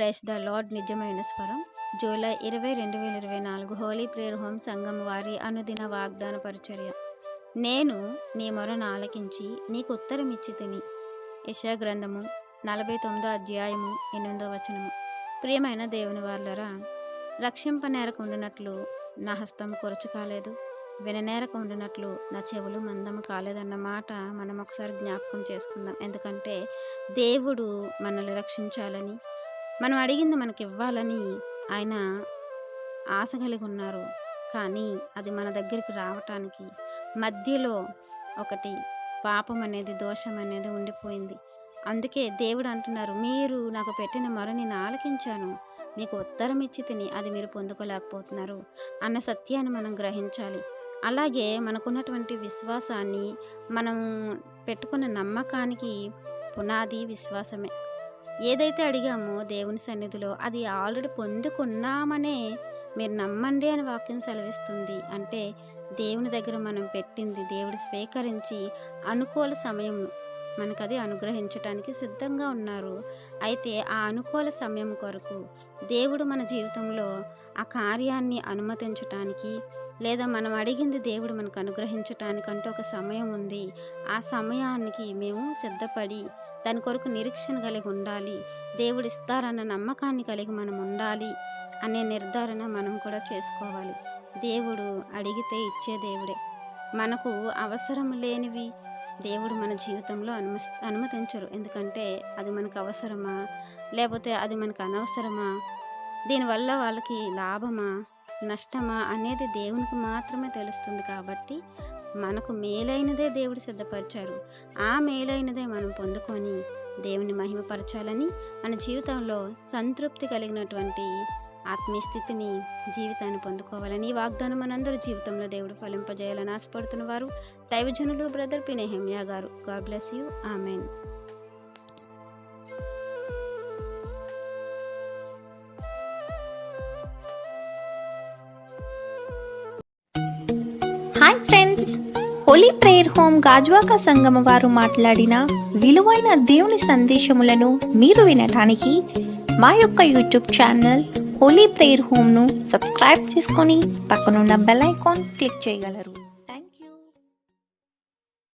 Praise the lord నిజమైన స్వరం July 20, 2024 Holi prayer home సంఘం వారి అనుదిన వాగ్దాన పరిచర్య. నేను నీ మొరను ఆలకించి నీకు ఉత్తరం ఇచ్చి తిని. యెషయా గ్రంథము 49 అధ్యాయము 8వ వచనము. ప్రియమైన దేవుని వాళ్ళరా, రక్షింపనేరకు ఉండినట్లు నా హస్తం కొరచు కాలేదు, విననేరకు ఉండినట్లు నా చెవులు మందము కాలేదన్న మాట మనం ఒకసారి జ్ఞాపకం చేసుకుందాం. ఎందుకంటే దేవుడు మనల్ని రక్షించాలని, మనం అడిగింది మనకి ఇవ్వాలని ఆయన ఆశ కలిగి ఉన్నారు. కానీ అది మన దగ్గరికి రావటానికి మధ్యలో ఒకటి పాపం అనేది, దోషం అనేది ఉండిపోయింది. అందుకే దేవుడు అంటున్నారు, మీరు నాకు పెట్టిన మొర నేను ఆలకించాను, మీకు ఉత్తరం ఇచ్చి తిని అది మీరు పొందుకోలేకపోతున్నారు అన్న సత్యాన్ని మనం గ్రహించాలి. అలాగే మనకున్నటువంటి విశ్వాసాన్ని, మనం పెట్టుకున్న నమ్మకానికి పునాది విశ్వాసమే. ఏదైతే అడిగామో దేవుని సన్నిధిలో అది ఆల్రెడీ పొందుకున్నామనే మీరు నమ్మండి అని వాక్యం సెలవిస్తుంది. అంటే దేవుని దగ్గర మనం పెట్టింది దేవుడు స్వీకరించి అనుకూల సమయం మనకు అది అనుగ్రహించటానికి సిద్ధంగా ఉన్నారు. అయితే ఆ అనుకూల సమయం కొరకు దేవుడు మన జీవితంలో ఆ కార్యాన్ని అనుమతించటానికి, లేదా మనం అడిగింది దేవుడు మనకు అనుగ్రహించటానికంటే ఒక సమయం ఉంది. ఆ సమయానికి మేము సిద్ధపడి దాని కొరకు నిరీక్షణ కలిగి ఉండాలి. దేవుడు ఇస్తారన్న నమ్మకాన్ని కలిగి మనం ఉండాలి అనే నిర్ధారణ మనం కూడా చేసుకోవాలి. దేవుడు అడిగితే ఇచ్చే దేవుడే. మనకు అవసరం లేనివి దేవుడు మన జీవితంలో అనుమతించరు. ఎందుకంటే అది మనకు అవసరమా, లేకపోతే అది మనకు అనవసరమా, దీనివల్ల వాళ్ళకి లాభమా నష్టమా అనేది దేవునికి మాత్రమే తెలుస్తుంది. కాబట్టి మనకు మేలైనదే దేవుడు సిద్ధపరిచారు. ఆ మేలైనదే మనం పొందుకొని దేవుని మహిమపరచాలని, మన జీవితంలో సంతృప్తి కలిగినటువంటి ఆత్మీయ స్థితిని, జీవితాన్ని పొందుకోవాలని ఈ వాగ్దానం మనందరి జీవితంలో దేవుడు ఫలింపజేయాలని ఆశపడుతున్న వారు దైవజనులు బ్రదర్ పి. నెహెమ్యా గారు. God bless you. Amen. Hi friends, holy prayer home Gajuwaka సంగమ వారు మాట్లాడిన విలువైన దేవుని సందేశములను మీరు వినటానికి మా యొక్క యూట్యూబ్ ఛానల్ హోలీ ప్రేయర్ హోమ్ను సబ్స్క్రైబ్ చేసుకొని పక్కనున్న బెల్ ఐకాన్ క్లిక్ చేయగలరు.